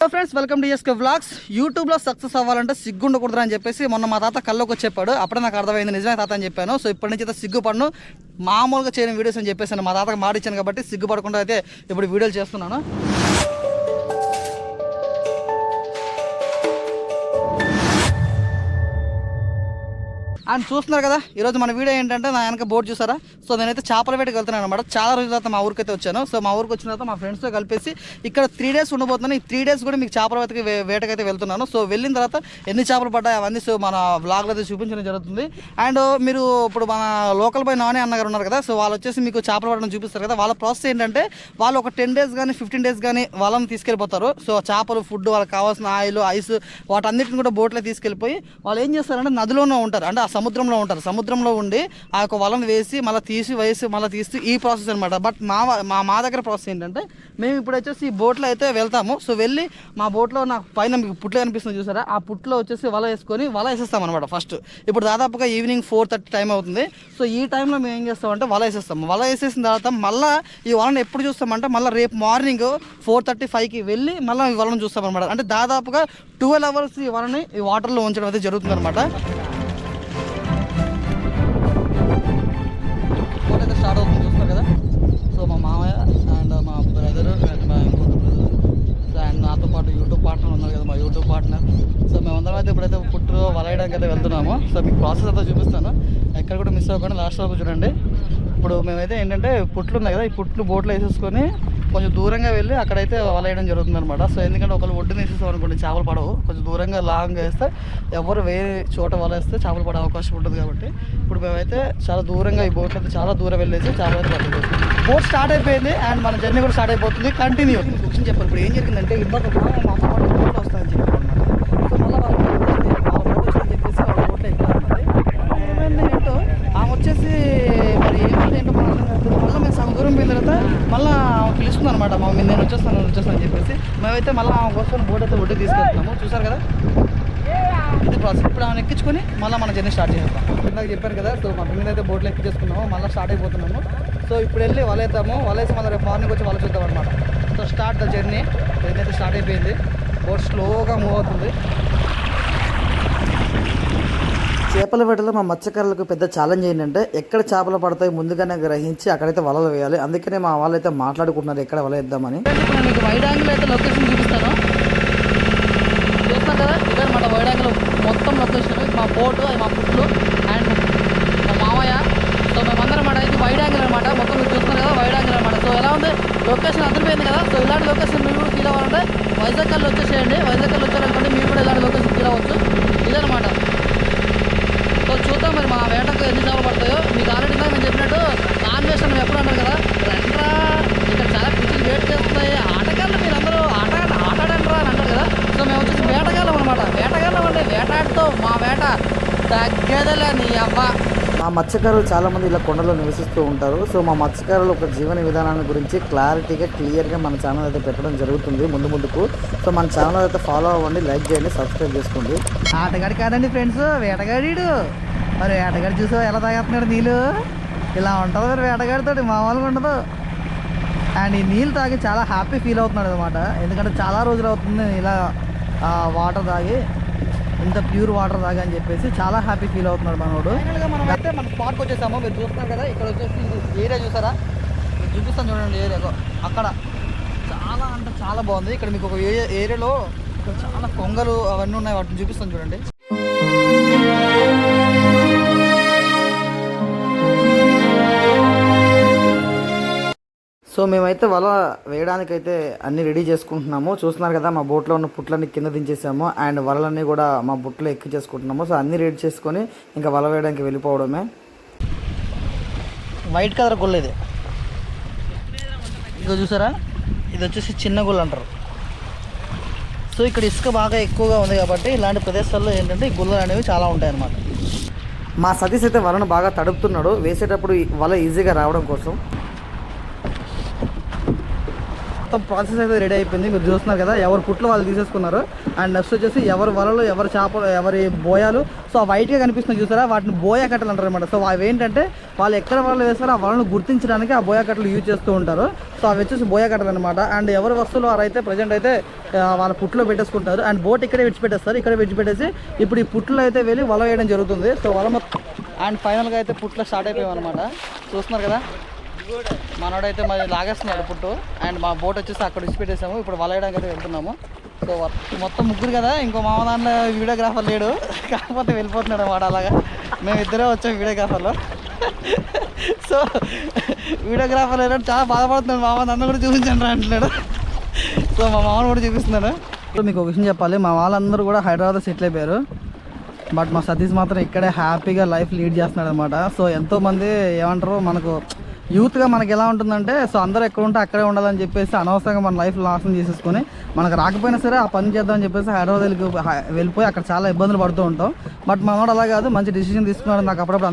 Hello friends, welcome to SK vlogs. యూట్యూబ్లో success అవ్వాలంటే సిగ్గు ఉండకూడదు అని చెప్పేసి మొన్న మా తాత కల్లోకి వచ్చి చెప్పాడు. అప్పుడే నాకు అర్థమైంది నిజమే తాత అని చెప్పాను. సో ఇప్పటి నుంచి అయితే సిగ్గుపడను, మామూలుగా చేయని వీడియోస్ అని చెప్పేసి మా తాతకు మాట ఇచ్చాను కాబట్టి సిగ్గుపడకుండా అయితే ఇప్పుడు వీడియోలు చేస్తున్నాను. అండ్ చూస్తున్నారు కదా, ఈరోజు మన వీడియో ఏంటంటే నా వెనక బోర్డు చూసారా. సో నేనైతే చేపల వేటకి వెళ్తున్నాను అనమాట. చాలా రోజుల తర్వాత మా ఊరికి అయితే వచ్చాను. సో మా ఊరికి వచ్చిన తర్వాత మా ఫ్రెండ్స్తో కలిపేసి ఇక్కడ 3 days ఉండబోతున్నాను. ఈ 3 days కూడా మీకు చేపల వేటకైతే వెళ్తున్నాను. సో వెళ్ళిన తర్వాత ఎన్ని చేపలు పడ్డాయి అవన్నీ సో మన వ్లాగ్లో అయితే చూపించడం జరుగుతుంది. అండ్ మీరు ఇప్పుడు మన లోకల్ బాయ్ నాని అన్నగారు ఉన్నారు కదా, సో వాళ్ళు వచ్చేసి మీకు చేపలు పడడం చూపిస్తారు కదా. వాళ్ళ ప్రాసెస్ ఏంటంటే వాళ్ళు ఒక 10 days కానీ 15 days కానీ వాళ్ళని తీసుకెళ్ళిపోతారు. సో చేపలు, ఫుడ్, వాళ్ళకి కావాల్సిన ఆయిల్, ఐస్ వాటన్నిటిని కూడా బోట్లో తీసుకెళ్ళిపోయి వాళ్ళు ఏం చేస్తారంటే నదిలోనే ఉంటారు, అంటే సముద్రంలో ఉంటారు. సముద్రంలో ఉండి ఆ యొక్క వలను వేసి మళ్ళీ తీస్తూ ఈ ప్రాసెస్ అనమాట. బట్ మా దగ్గర ప్రాసెస్ ఏంటంటే మేము ఇప్పుడు వచ్చేసి ఈ బోట్లో అయితే వెళ్తాము. సో వెళ్ళి మా బోట్లో నాకు పైన మీకు పుట్లో కనిపిస్తుంది చూసారా, ఆ పుట్లో వచ్చేసి వల వేసుకొని వల వేసేస్తాం అనమాట. ఫస్ట్ ఇప్పుడు దాదాపుగా ఈవినింగ్ 4:30 టైం అవుతుంది. సో ఈ టైంలో మేము ఏం చేస్తామంటే వల వేసేస్తాము. వల వేసేసిన తర్వాత మళ్ళీ ఈ వలను ఎప్పుడు చూస్తామంటే మళ్ళీ రేపు మార్నింగ్ 4:35కి వెళ్ళి మళ్ళీ ఈ వలను చూస్తాం అనమాట. అంటే దాదాపుగా 12 hours ఈ వలని ఈ వాటర్లో ఉంచడం అయితే జరుగుతుంది అనమాట. స్టార్ట్ అవుతుంది చూస్తున్నారు కదా. సో మా మామయ్య అండ్ మా బ్రదర్ అండ్ మా ఇంకొక బ్రదర్ అండ్ నాతో పాటు యూట్యూబ్ పార్ట్నర్ ఉన్నారు కదా, మా యూట్యూబ్ పార్ట్నర్. సో మేమందరం అయితే ఇప్పుడైతే పుట్టు వలయడానికి అయితే వెళ్తున్నాము. సో మీకు ప్రాసెస్ అంతా చూపిస్తాను, ఎక్కడ కూడా మిస్ అవ్వకుండా లాస్ట్ వరకు చూడండి. ఇప్పుడు మేమైతే ఏంటంటే పుట్లు ఉన్నాయి కదా, ఈ పుట్లు బోట్లో వేసేసుకొని కొంచెం దూరంగా వెళ్ళి అక్కడైతే వలయడం జరుగుతుంది అనమాట. సో ఎందుకంటే ఒకళ్ళు ఒడ్డున వేసేస్తాం అనుకోండి చేపలు పడవు, కొంచెం దూరంగా లాంగ్ వేస్తే ఎవరు వేరే చోట వల వేస్తే చేపలు పడే అవకాశం ఉంటుంది. కాబట్టి ఇప్పుడు మేమైతే చాలా దూరంగా ఈ బోట్లో అయితే చాలా దూరం వెళ్ళేసి చేపలు అయితే పడుతుంది. బోట్ స్టార్ట్ అయిపోయింది అండ్ మన జర్నీ కూడా స్టార్ట్ అయిపోతుంది. కంటిన్యూ క్వశ్చన్ చెప్పారు. ఇప్పుడు ఏం జరిగిందంటే ఇబ్బంది మా పాటు బోట్లో వస్తాయని చెప్పారు అనమాట. సో మళ్ళీ వాళ్ళు చెప్పేసి వాళ్ళ బోట్లో ఎక్కుతారు. ఏమైంది ఏంటో ఆమె వచ్చేసి మరి ఏమైంది ఏంటో మన మళ్ళీ మేము సగం దూరం పోయిన తర్వాత మళ్ళీ పిలుస్తుంది అనమాట. నేను వచ్చేస్తాను అని చెప్పేసి మేమైతే మళ్ళీ ఆమె కోసం బోట్ అయితే ఒడ్డుకి తీసుకెళ్తున్నాము. చూసారు కదా, ఇది ప్రాసెస్. ఇప్పుడు ఆమెను ఎక్కించుకొని మళ్ళీ మన జర్నీ స్టార్ట్ చేస్తాం. ఇందాక చెప్పాను కదా, సో మా పిల్లలు అయితే బోట్లో ఎక్కించేసుకున్నాము, మళ్ళీ స్టార్ట్ అయిపోతున్నాము. సో ఇప్పుడు వెళ్ళి వలేద్దాము, వలేసి మళ్ళీ రేపు మార్నింగ్ వచ్చి వల చూద్దాం అనమాట. సో స్టార్ట్ ద జర్నీ అయితే స్టార్ట్ అయిపోయింది. బోట్ స్లోగా మూవ్ అవుతుంది. చేపల వేటలో మా మత్స్యకారులకు పెద్ద ఛాలెంజ్ ఏంటంటే ఎక్కడ చేపలు పడతాయి ముందుగానే గ్రహించి అక్కడైతే వలలు వేయాలి. అందుకనే మా వాళ్ళు అయితే మాట్లాడుకుంటున్నారు ఎక్కడ వల వేద్దామని. ఇప్పుడు మీకు వైడ్ యాంగిల్ అయితే లొకేషన్ చూపిస్తాను. చూస్తాను కదా, ఇదనమాట వైడ్ యాంగిల్ మొత్తం లొకేషన్. మా బోటు, అది మా పుట్లు అండ్ మా మామయ్య. సో మేమందరం అనమాట ఇది వైడ్ యాంగిల్ అనమాట. మొత్తం మీరు చూస్తున్నారు కదా, వైడ్ యాంగిల్ అనమాట. సో ఎలా ఉంది లొకేషన్ అదిరిపోయింది కదా. సో ఇలాంటి లొకేషన్ మీరు కూడా ఫీల్ అవ్వాలంటే వైజాగ్లో వచ్చేసేయండి. వైజాగ్లో వచ్చారనుకోండి మీరు కూడా ఇలాంటి లొకేషన్ ఫీల్ అవ్వచ్చు. ఇదనమాట. సో చూద్దాం మరి మా వేటకు ఎన్ని చేపలు పడతాయో. మీకు ఆల్రెడీ ఇందాక నేను చెప్పినట్టు నాన్ వెజ్ అని ఎప్పుడు అంటారు కదా, రండ్రా ఇక్కడ చాలా పిచ్చిలు వేట్ చేస్తున్నాయి, ఆటగాళ్ళు మీరు అందరూ ఆటాడంట్రా అని అంటారు కదా. సో మేము వచ్చేసి వేటగాళ్ళం అనమాట. వేటగాళ్ళం అంటే వేటాడుతూ మా వేట తగ్గేదలే నీ అవ్వ. మా మత్స్యకారులు చాలామంది ఇలా కొండలో నివసిస్తూ ఉంటారు. సో మా మత్స్యకారులు ఒక జీవన విధానాన్ని గురించి క్లియర్గా మన ఛానల్ అయితే పెట్టడం జరుగుతుంది ముందుకు. సో మన ఛానల్ అయితే ఫాలో అవ్వండి, లైక్ చేయండి, సబ్స్క్రైబ్ చేసుకోండి. ఆటగాడి కాదండి ఫ్రెండ్స్, వేటగాడీడు. మరి వేటగాడి చూసా ఎలా తాగేస్తున్నాడు నీళ్ళు. ఇలా ఉంటుంది మరి వేటగాడితోటి, మామూలుగా ఉండదు. అండ్ ఈ నీళ్ళు తాగి చాలా హ్యాపీ ఫీల్ అవుతున్నాడు అనమాట. ఎందుకంటే చాలా రోజులు అవుతుంది ఇలా వాటర్ తాగి, ఇంత ప్యూర్ వాటర్ తాగా అని చెప్పేసి చాలా హ్యాపీ ఫీల్ అవుతున్నాడు మనోడు. మనం అయితే మన స్పాట్కి వచ్చేసాము. మీరు చూస్తున్నారు కదా, ఇక్కడ వచ్చేసి ఏరియా చూసారా, మీరు చూపిస్తాను చూడండి. ఏరియా అక్కడ చాలా అంటే చాలా బాగుంది. ఇక్కడ మీకు ఒక ఏరియాలో ఇక్కడ చాలా కొంగలు అవన్నీ ఉన్నాయి, వాటిని చూపిస్తాను చూడండి. సో మేమైతే వల వేయడానికైతే అన్నీ రెడీ చేసుకుంటున్నాము. చూస్తున్నారు కదా, మా బోట్లో ఉన్న పుట్లన్నీ కింద దించేసాము అండ్ వలలన్నీ కూడా మా బుట్లో ఎక్కి చేసుకుంటున్నాము. సో అన్నీ రెడీ చేసుకొని ఇంకా వల వేయడానికి వెళ్ళిపోవడమే. వైట్ కలర్ గుళ్ళు ఇది, ఇదిగో చూసారా, ఇది వచ్చేసి చిన్న గుళ్ళు అంటారు. సో ఇక్కడ ఇసుక బాగా ఎక్కువగా ఉంది కాబట్టి ఇలాంటి ప్రదేశాల్లో ఏంటంటే ఈ గుళ్ళు అనేవి చాలా ఉంటాయి అన్నమాట. మా సతీష్ అయితే వలను బాగా తడుపుతున్నాడు వేసేటప్పుడు వల ఈజీగా రావడం కోసం. మొత్తం ప్రాసెస్ అయితే రెడీ అయిపోయింది. మీరు చూస్తున్నారు కదా, ఎవరు పుట్లు వాళ్ళు తీసేసుకున్నారు. అండ్ నెక్స్ట్ వచ్చేసి ఎవరి వలలు, ఎవరి చేపలు, ఎవరి బోయాలు, సో ఆ వైట్గా కనిపిస్తుంది చూసారా, వాటిని బోయా కట్టలు అంటారు అనమాట. సో అవి ఏంటంటే వాళ్ళు ఎక్కడ వలలు వేస్తారో ఆ వలను గుర్తించడానికి ఆ బోయా కట్టలు యూజ్ చేస్తూ ఉంటారు. సో అవి వచ్చేసి బోయా కట్టలు అనమాట. అండ్ ఎవరి వస్తువులు వారైతే ప్రజెంట్ అయితే వాళ్ళ పుట్లో పెట్టేసుకుంటారు. అండ్ బోట్ ఇక్కడే విడిచిపెట్టేస్తారు. ఇక్కడ విడిచిపెట్టేసి ఇప్పుడు ఈ పుట్లో అయితే వెళ్ళి వల వేయడం జరుగుతుంది. సో వల మొత్తం అండ్ ఫైనల్గా అయితే పుట్లో స్టార్ట్ అయిపోయాం అనమాట. చూస్తున్నారు కదా, మనోడైతే మరి లాగేస్తున్నాడు పుట్టు. అండ్ మా బోట్ వచ్చేసి అక్కడ విడిచిపెట్టేసాము. ఇప్పుడు వల వేయడానికి అయితే వెళ్తున్నాము. సో మొత్తం ముగ్గురు కదా, ఇంకో మామ దాంట్లో వీడియోగ్రాఫర్ లేడు, కాకపోతే వెళ్ళిపోతున్నాడు అన్నమాట. అలాగా మేమిద్దరే వచ్చాం వీడియోగ్రాఫర్లో. సో వీడియోగ్రాఫర్ లేడు, చాలా బాధపడుతున్నాడు. మామ నన్ను కూడా చూపించండి రా అంటున్నాడు. సో మా మామను కూడా చూపిస్తున్నాడు. సో మీకు ఒక విషయం చెప్పాలి, మా వాళ్ళందరూ కూడా హైదరాబాద్ సెటిల్ అయిపోయారు. బట్ మా సతీష్ మాత్రం ఇక్కడే హ్యాపీగా లైఫ్ లీడ్ చేస్తున్నాడు అనమాట. సో ఎంతోమంది ఏమంటారు, మనకు యూత్గా మనకి ఎలా ఉంటుందంటే, సో అందరూ ఎక్కడ ఉంటే అక్కడే ఉండాలని చెప్పేసి అనవసరంగా మన లైఫ్ నాశనం చేసేసుకొని మనకు రాకపోయినా సరే ఆ పని చేద్దామని చెప్పేసి హైదరాబాద్ వెళ్ళిపోయి అక్కడ చాలా ఇబ్బందులు పడుతూ ఉంటాం. బట్ మనోడు అలా కాదు, మంచి డిసిషన్ తీసుకున్నాడు నాకు అప్పుడప్పుడు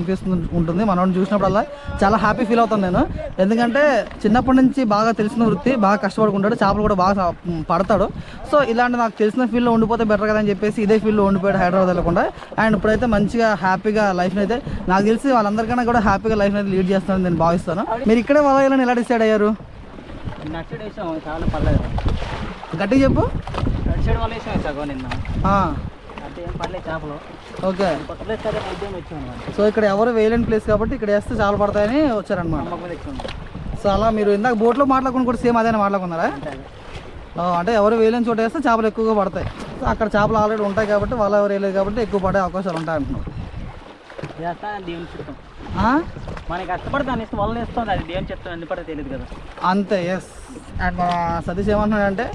ఉంటుంది. మనోడిని చూసినప్పుడల్లా చాలా హ్యాపీ ఫీల్ అవుతాను నేను. ఎందుకంటే చిన్నప్పటి నుంచి బాగా తెలిసిన వృత్తి, బాగా కష్టపడుకుంటాడు, చేపలు కూడా బాగా పడతాడు. సో ఇలాంటి నాకు తెలిసిన ఫీల్డ్లో ఉండిపోతే బెటర్ కదా అని చెప్పేసి ఇదే ఫీల్డ్లో ఉండిపోయాడు హైదరాబాద్ వెళ్ళకుండా. అండ్ ఇప్పుడైతే మంచిగా హ్యాపీగా లైఫ్ని అయితే, నాకు తెలిసి వాళ్ళందరికన్నా కూడా హ్యాపీగా లైఫ్ని అయితే లీడ్ చేస్తానని నేను భావిస్తాను. మీరు ఇక్కడే వలయాలని ఎలా డిసైడ్ అయ్యారు? గట్టిగా చెప్పు. ఓకే, సో ఇక్కడ ఎవరు వేయలేని ప్లేస్ కాబట్టి ఇక్కడ వేస్తే చాలా పడతాయని వచ్చారనమాట. సో అలా మీరు ఇందాక బోట్లో మాట్లాడుకుని కూడా సేమ్ అదేనా మాట్లాడుకున్నారా? అంటే ఎవరు వేయలేని చోట వేస్తే చేపలు ఎక్కువగా పడతాయి. సో అక్కడ చేపలు ఆల్రెడీ ఉంటాయి కాబట్టి వాళ్ళు ఎవరు వేయలేదు కాబట్టి ఎక్కువ పడే అవకాశాలు ఉంటాయి అంటున్నాం. మనకి కష్టపడతాను ఇష్టం వల్ల ఇస్తుంది, అది ఏం చెప్తాను ఎందుకు పడితే తెలియదు కదా, అంతే. ఎస్. అండ్ మా సతీష్ ఏమంటున్నాడంటే,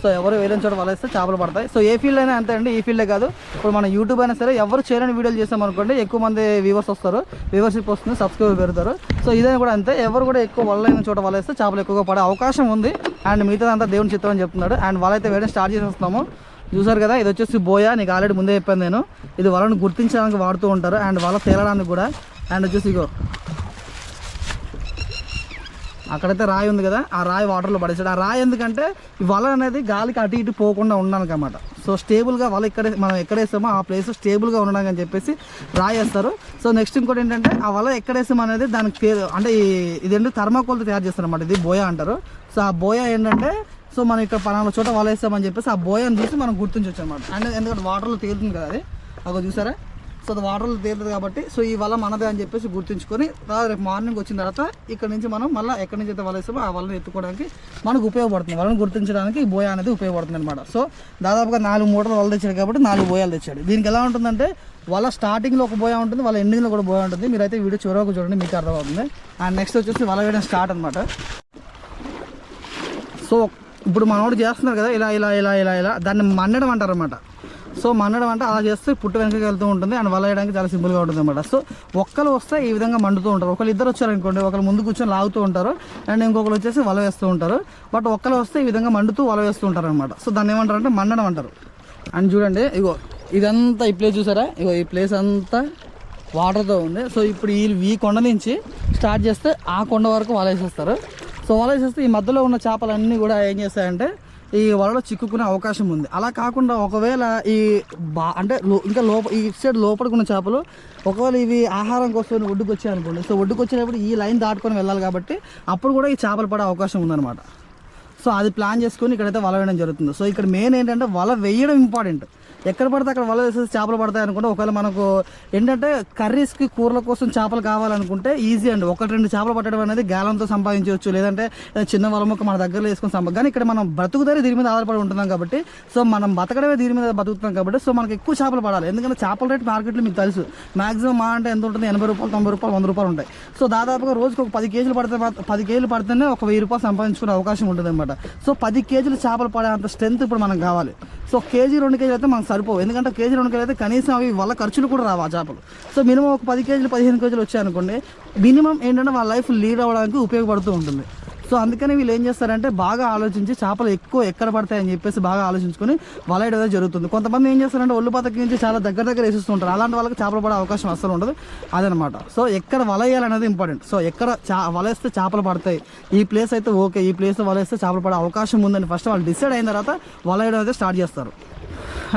సో ఎవరు వేయలేని చోట వల వేస్తే చేపలు పడతాయి. సో ఏ ఫీల్డ్ అయినా అంతే అండి, ఈ ఫీల్డే కాదు. ఇప్పుడు మన యూట్యూబ్ అయినా సరే ఎవరు చేయలేని వీడియోలు చేస్తామనుకోండి ఎక్కువ మంది వ్యూవర్స్ వస్తారు, వ్యూవర్షిప్ వస్తుంది, సబ్స్క్రైబర్ పెడతారు. సో ఇదైనా కూడా అంతే, ఎవరు కూడా ఎక్కువ వలైన చోట వల వేస్తే చేపలు ఎక్కువగా పడే అవకాశం ఉంది. అండ్ మిగతాదంతా దేవుని చిత్తం అని చెప్తున్నాడు. అండ్ వాళ్ళైతే వేయడం స్టార్ట్ చేసేస్తున్నాము. చూసారు కదా, ఇది వచ్చేసి బోయా, నీకు ఆల్రెడీ ముందే చెప్పాను నేను. ఇది వలను గుర్తించడానికి వాడుతూ ఉంటారు అండ్ వల తేలడానికి కూడా. అండ్ వచ్చేసి ఇగో అక్కడైతే రాయి ఉంది కదా, ఆ రాయి వాటర్లో పడేసాడు. ఆ రాయి ఎందుకంటే ఈ వల అనేది గాలికి అటు ఇటు పోకుండా ఉండడానికి అన్నమాట. సో స్టేబుల్గా వల మనం ఎక్కడేస్తామో ఆ ప్లేస్ స్టేబుల్గా ఉండడానికి అని చెప్పేసి రాయి వేస్తారు. సో నెక్స్ట్ ఇంకోటి ఏంటంటే, ఆ వల ఎక్కడేస్తాం అనేది దానికి అంటే ఇదేంటి థర్మాకోల్తో తయారు చేస్తారు అన్నమాట. ఇది బోయా అంటారు. సో ఆ బోయా ఏంటంటే, సో మనం ఇక్కడ పలానా చోట వల వేస్తామని చెప్పేసి ఆ బోయాని చూసి మనం గుర్తించవచ్చు అనమాట. అండ్ ఎందుకంటే వాటర్లో తేలుతుంది కదా అది, అక్కడ చూసారా. సో అది వాటర్లో తేలుతుంది కాబట్టి సో ఈ వల మనదే అని చెప్పేసి గుర్తుంచుకొని రేపు మార్నింగ్ వచ్చిన తర్వాత ఇక్కడ నుంచి మనం మళ్ళీ ఎక్కడి నుంచి అయితే వల వేస్తామో ఆ వలని ఎత్తుకోవడానికి మనకు ఉపయోగపడుతుంది. వలను గుర్తించడానికి ఈ బోయా అనేది ఉపయోగపడుతుంది అనమాట. సో దాదాపుగా 4 మూటలు వల తెచ్చాడు కాబట్టి 4 బోయాలు తెచ్చాడు. దీనికి ఎలా ఉంటుందంటే, వాళ్ళ స్టార్టింగ్లో ఒక బోయా ఉంటుంది, వాళ్ళ ఎండింగ్లో కూడా బోయా ఉంటుంది. మీరైతే వీడియో చివరకు చూడండి, మీకు అర్థమవుతుంది. అండ్ నెక్స్ట్ వచ్చేసి వల వేయడం స్టార్ట్ అనమాట. సో ఇప్పుడు మనోడు చేస్తున్నారు కదా, ఇలా ఇలా ఇలా ఇలా ఇలా దాన్ని మన్నడం అంటారు అనమాట. సో మన్నడం అంటే అలా చేస్తే పుట్టు వెనకకి వెళ్తూ ఉంటుంది అండ్ వల వేయడానికి చాలా సింపుల్గా ఉంటుంది అనమాట. సో ఒక్కరు వస్తే ఈ విధంగా మండుతూ ఉంటారు. ఒకళ్ళు ఇద్దరు వచ్చారనుకోండి, ఒకరు ముందు కూర్చొని లాగుతూ ఉంటారు అండ్ ఇంకొకరు వచ్చేసి వల వేస్తూ ఉంటారు. బట్ ఒక్కరు వస్తే ఈ విధంగా మండుతూ వల వేస్తూ ఉంటారు అనమాట. సో దాన్ని ఏమంటారు అంటే మన్నడం అంటారు. అండ్ చూడండి, ఇగో ఇదంతా ఈ ప్లేస్ చూసారా, ఇగో ఈ ప్లేస్ అంతా వాటర్తో ఉంది. సో ఇప్పుడు ఈ కొండ నుంచి స్టార్ట్ చేస్తే ఆ కొండ వరకు వల వేసేస్తారు. సో వల వేసేస్తే ఈ మధ్యలో ఉన్న చేపలన్నీ కూడా ఏం చేస్తాయంటే ఈ వలలో చిక్కుకునే అవకాశం ఉంది. అలా కాకుండా ఒకవేళ ఈ అంటే ఇంకా ఈ సైడ్ లోపలికున్న చేపలు ఒకవేళ ఇవి ఆహారం కోసం ఒడ్డుకు వచ్చాయి అనుకోండి, సో ఒడ్డుకు వచ్చినప్పుడు ఈ లైన్ దాటుకొని వెళ్ళాలి కాబట్టి అప్పుడు కూడా ఈ చేపలు పడే అవకాశం ఉందన్నమాట. సో అది ప్లాన్ చేసుకొని ఇక్కడైతే వల వేయడం జరుగుతుంది. సో ఇక్కడ మెయిన్ ఏంటంటే వల వేయడం ఇంపార్టెంట్. ఎక్కడ పడితే అక్కడ వల వేసేసి చేపలు పడతాయి అనుకుంటే, ఒకవేళ మనకు ఏంటంటే కర్రీస్కి కూరల కోసం చేపలు కావాలనుకుంటే ఈజీ అండి. 1-2 చేపలు పట్టడం అనేది గాలంతో సంపాదించవచ్చు, లేదంటే చిన్న వల మొక్క మన దగ్గరలో వేసుకొని కానీ ఇక్కడ మనం బ్రతుకుదారి దీని మీద ఆధారపడి ఉంటున్నాం కాబట్టి, సో మనం బతకడమే దీని మీద బతుకుతున్నాం కాబట్టి సో మనకి ఎక్కువ చేపలు పడాలి. ఎందుకంటే చేపల రేట్ మార్కెట్లో మీకు తెలుసు, మాక్సిమం మా అంటే ఎంత ఉంటుంది, 80 రూపాయలు, 90 రూపాయలు, 100 రూపాయలు ఉంటాయి. సో దాదాపుగా రోజుకి ఒక 10 కేజీలు పడితే 10 కేజీలు పడితేనే ఒక 1000 రూపాయలు సంపాదించుకునే అవకాశం ఉంటుంది అనమాట. సో 10 కేజీలు చేపలు పడే అంత స్ట్రెంత్ ఇప్పుడు మనకు కావాలి. సో కేజీ 2 కేజీలు అయితే మనకు సరిపోవు, ఎందుకంటే కేజీ 2 కేజీలు అయితే కనీసం అవి వల్ల ఖర్చులు కూడా రావు ఆ చేపలు. సో మినిమం ఒక 10 కేజీలు 15 కేజీలు వచ్చాయనుకోండి, మినిమం ఏంటంటే వాళ్ళ లైఫ్ లీడ్ అవ్వడానికి ఉపయోగపడుతూ ఉంటుంది. సో అందుకని వీళ్ళు ఏం చేస్తారంటే బాగా ఆలోచించి చేపలు ఎక్కువ ఎక్కడ పడతాయని చెప్పేసి బాగా ఆలోచించుకొని వల వేయడం జరుగుతుంది. కొంతమంది ఏం చేస్తారంటే ఒళ్ళు పతకి నుంచి చాలా దగ్గర వేసేస్తుంటారు. అలాంటి వాళ్ళకి చేపలు పడే అవకాశం అస్సలు ఉండదు. అదనమాట. సో ఎక్కడ వల వేయాలనేది ఇంపార్టెంట్. సో ఎక్కడ వల వేస్తే చేపలు పడతాయి, ఈ ప్లేస్ అయితే ఓకే, ఈ ప్లేస్లో వల వేస్తే చేపలు పడే అవకాశం ఉందని ఫస్ట్ వాళ్ళు డిసైడ్ అయిన తర్వాత వల వేయడం అయితే స్టార్ట్ చేస్తారు.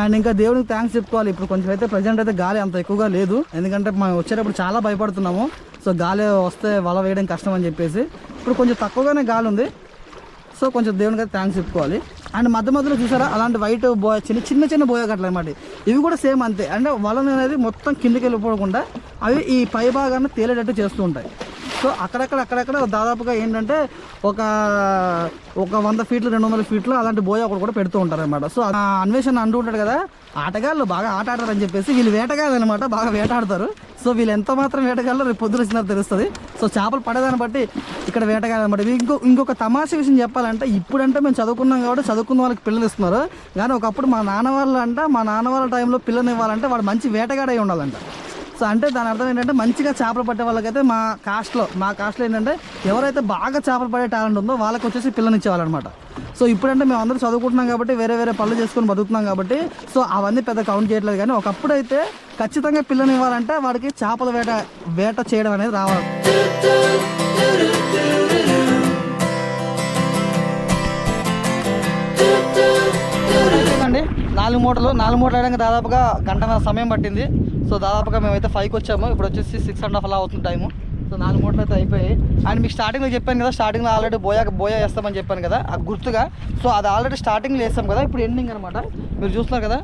అండ్ ఇంకా దేవునికి థ్యాంక్స్ చెప్పుకోవాలి. ఇప్పుడు కొంచెం అయితే ప్రజెంట్ అయితే గాలి అంత ఎక్కువగా లేదు, ఎందుకంటే మనం వచ్చేటప్పుడు చాలా భయపడుతున్నాము. సో గాలి వస్తే వల వేయడం కష్టం అని చెప్పేసి ఇప్పుడు కొంచెం తక్కువగానే గాలి ఉంది. సో కొంచెం దేవునికి అయితే థ్యాంక్స్ చెప్పుకోవాలి. అండ్ మధ్యలో చూసారా అలాంటి వైట్ బోయ చిన్న బోయ కట్టలు అనమాట. ఇవి కూడా సేమ్ అంతే. అంటే వలను అనేది మొత్తం కిందకి వెళ్ళిపోకుండా అవి ఈ పై భాగాన్ని తేలేటట్టు చేస్తూ ఉంటాయి. సో అక్కడక్కడ దాదాపుగా ఏంటంటే ఒక 100 ఫీట్లు 200 ఫీట్లు అలాంటి బోయ ఒకటి కూడా పెడుతూ ఉంటారు అనమాట. సో అన్వేషణ అంటూ ఉంటాడు కదా, ఆటగాళ్ళు బాగా ఆట ఆడతారని చెప్పేసి వీళ్ళు వేటగాళ్ళు అనమాట, బాగా వేటాడతారు. సో వీళ్ళు ఎంత మాత్రం వేటగాళ్ళు రేపు పొద్దున వచ్చినారు తెలుస్తుంది. సో చేపలు పడేదాన్ని బట్టి ఇక్కడ వేటగాళ్ళు అనమాట. ఇంకొక తమాషా విషయం చెప్పాలంటే, ఇప్పుడంటే మేము చదువుకున్నాం కాబట్టి చదువుకున్న వాళ్ళకి పిల్లలు ఇస్తున్నారు, కానీ ఒకప్పుడు మా నాన్న వాళ్ళ టైంలో పిల్లలు ఇవ్వాలంటే వాడు మంచి వేటగాడై ఉండాలంట. సో అంటే దాని అర్థం ఏంటంటే మంచిగా చేపలు పట్టే వాళ్ళకైతే మా కాస్ట్లో ఏంటంటే ఎవరైతే బాగా చేపలు పడే టాలెంట్ ఉందో వాళ్ళకి వచ్చేసి పిల్లని ఇచ్చేవాళ్ళనమాట. సో ఇప్పుడంటే మేము అందరూ చదువుకుంటున్నాం కాబట్టి వేరే పనులు చేసుకొని బతుకుతున్నాం కాబట్టి సో అవన్నీ పెద్ద కౌంట్ చేయట్లేదు. కానీ ఒకప్పుడు అయితే ఖచ్చితంగా పిల్లని ఇవ్వాలంటే వాడికి చేపల వేట చేయడం అనేది రావాలి. అండి 4 మూటలు వేయడానికి దాదాపుగా గంటన్నర సమయం పట్టింది. సో దాదాపుగా మేమైతే 5కి వచ్చాము. ఇప్పుడు వచ్చేసి 6.5 అలా అవుతుంది టైము. సో 4 మూటలు అయితే అయిపోయాయి. అండ్ మీకు స్టార్టింగ్లో చెప్పాను కదా, స్టార్టింగ్లో ఆల్రెడీ బోయ వేస్తామని చెప్పాను కదా, ఆ గుర్తుగా. సో అది ఆల్రెడీ స్టార్టింగ్లో వేస్తాం కదా, ఇప్పుడు ఎండింగ్ అనమాట. మీరు చూస్తున్నారు కదా,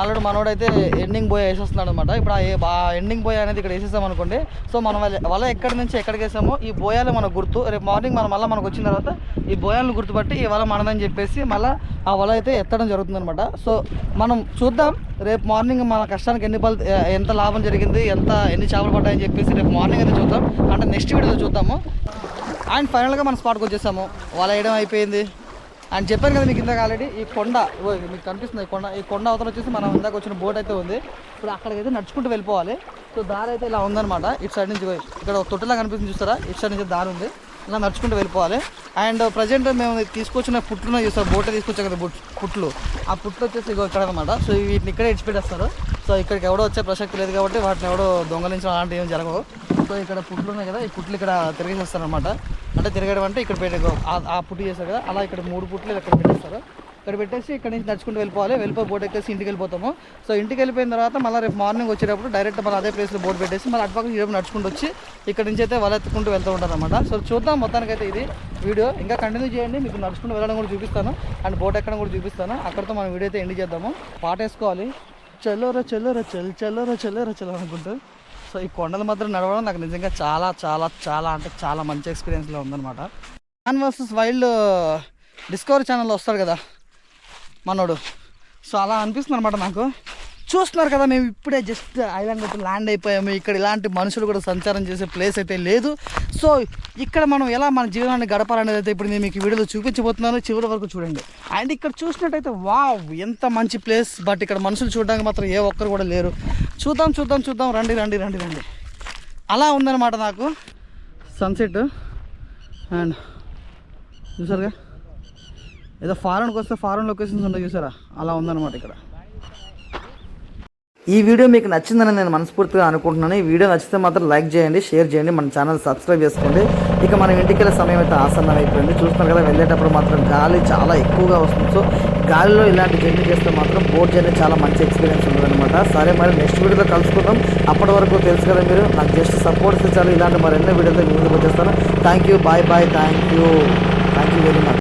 ఆల్రెడీ మనోడైతే ఎండింగ్ బోయ వేసేస్తున్నాడు అనమాట. ఇప్పుడు ఆ ఎండింగ్ బోయ అనేది ఇక్కడ వేసేసాం అనుకోండి. సో మనం వల ఎక్కడి నుంచి ఎక్కడికి వేసామో ఈ బోయాలు మనకు గుర్తు. రేపు మార్నింగ్ మనకు వచ్చిన తర్వాత ఈ బోయాలను గుర్తుపట్టి ఈ వల మనదని చెప్పేసి మళ్ళీ ఆ వల అయితే ఎత్తడం జరుగుతుంది అనమాట. సో మనం చూద్దాం రేపు మార్నింగ్ మన కష్టానికి ఎంత లాభం జరిగింది, ఎన్ని చేపలు పడ్డాయని చెప్పేసి రేపు మార్నింగ్ అయితే చూద్దాం. అంటే నెక్స్ట్ వీడియోలో చూద్దాము. అండ్ ఫైనల్గా మన స్పాట్కి వచ్చేసాము. వల వేయడం అయిపోయింది. అని చెప్పాను కదా మీకు ఇందాక ఆల్రెడీ. ఈ కొండ మీకు కనిపిస్తుంది, ఈ కొండ అవతల వచ్చేసి మనం ఇందాక వచ్చిన బోట్ అయితే ఉంది. ఇప్పుడు అక్కడికైతే నడుచుకుంటూ వెళ్ళిపోవాలి. సో దారి అయితే ఇలా ఉందన్నమాట. ఇటు సైడ్ నుంచి ఇక్కడ ఒక తొట్టిలా కనిపిస్తుంది చూస్తారా, ఇటు సైడ్ నుంచి దారి ఉంది. ఇలా నడుచుకుంటూ వెళ్ళిపోవాలి. అండ్ ప్రజెంట్ మేము తీసుకొచ్చిన పుట్లు చూస్తారు, బోట్ తీసుకొచ్చాం కదా పుట్లు, ఆ పుట్లు వచ్చేసి ఇక్కడ అనమాట. సో వీటిని ఇక్కడే ఇచ్చిపెట్టేస్తారు. సో ఇక్కడికి ఎవడో వచ్చే ప్రసక్తి లేదు కాబట్టి వాటిని ఎవడో దొంగలించడం అలాంటివి ఏం జరగవు. సో ఇక్కడ పుట్లు ఉన్నాయి కదా, ఈ పుట్లు ఇక్కడ తిరిగేస్తారు అనమాట. అంటే తిరగడం అంటే ఇక్కడ ఆ పుట్టు చేస్తారు కదా, అలా ఇక్కడ 3 పుట్లు ఇక్కడ పెట్టేస్తారు. ఇక్కడ పెట్టేసి ఇక్కడ నుంచి నడుచుకుంటూ వెళ్ళిపోయి బోట్ ఎక్కేసి ఇంటికి వెళ్ళిపోతాము. సో ఇంటికి వెళ్ళిపోయిన తర్వాత మళ్ళీ రేపు మార్నింగ్ వచ్చేటప్పుడు డైరెక్ట్ మళ్ళీ అదే ప్లేస్లో బోట్ పెట్టేసి మళ్ళీ అటుపక్క ఇటు నడుచుకుంటూ వచ్చి ఇక్కడ నుంచి అయితే వల ఎత్తుకుంటూ వెళ్తూ ఉంటారు అనమాట. సో చూద్దాం. మొత్తానికైతే ఇది వీడియో ఇంకా కంటిన్యూ చేయండి, మీకు నడుచుకుంటూ వెళ్ళడం కూడా చూపిస్తాను అండ్ బోట్ ఎక్కడం కూడా చూపిస్తాను. అక్కడితో మనం వీడియో అయితే ఎండ్ చేద్దాము. పాట వేసుకోవాలి, చల్లోరా అనుకుంటూ. సో ఈ కొండల మధ్య నడవడం నాకు నిజంగా చాలా చాలా చాలా అంటే చాలా మంచి ఎక్స్పీరియన్స్లో ఉందన్నమాట. మ్యాన్ వర్సెస్ వైల్డ్ డిస్కవరీ ఛానల్లో వస్తాడు కదా మనోడు, సో అలా అనిపిస్తుంది అనమాట నాకు. చూస్తున్నారు కదా, మేము ఇప్పుడే జస్ట్ ఐలాండ్ అయితే ల్యాండ్ అయిపోయాము. ఇక్కడ ఇలాంటి మనుషులు కూడా సంచారం చేసే ప్లేస్ అయితే లేదు. సో ఇక్కడ మనం ఎలా మన జీవనాన్ని గడపాలనేది అయితే ఇప్పుడు నేను మీకు వీడియోలో చూపించబోతున్నాను, చివరి వరకు చూడండి. అండ్ ఇక్కడ చూసినట్టయితే వావ్ ఎంత మంచి ప్లేస్, బట్ ఇక్కడ మనుషులు చూడడానికి మాత్రం ఏ ఒక్కరు కూడా లేరు. చూద్దాం రండి. అలా ఉందన్నమాట నాకు సన్సెట్. అండ్ చూసారుగా, ఏదో ఫారెన్కి వస్తే ఫారెన్ లొకేషన్స్ ఉంటాయి చూసారా, అలా ఉందన్నమాట ఇక్కడ. ఈ వీడియో మీకు నచ్చిందని నేను మనస్ఫూర్తిగా అనుకుంటున్నాను. ఈ వీడియో నచ్చితే మాత్రం లైక్ చేయండి, షేర్ చేయండి, మన ఛానల్ సబ్స్క్రైబ్ చేసుకోండి. ఇక మనం ఇంటికి వెళ్ళే సమయం అయితే ఆసన్నం అయిపోయింది. చూస్తున్నారు కదా, వెళ్ళేటప్పుడు మాత్రం గాలి చాలా ఎక్కువగా వస్తుంది. సో గాలిలో ఇలాంటి జర్నీ చేస్తే మాత్రం బోట్ జర్నీ చాలా మంచి ఎక్స్పీరియన్స్ ఉంటుందన్నమాట. సరే మరి నెక్స్ట్ వీడియోలో కలుసుకుందాం. అప్పటి వరకు తెలుసు కదా, మీరు నాకు జస్ట్ సపోర్ట్ ఇస్తే చాలు, ఇలాంటి మరెన్నో వీడియోతో ముందుకు వచ్చేస్తాను. Thank you, bye, thank you very much.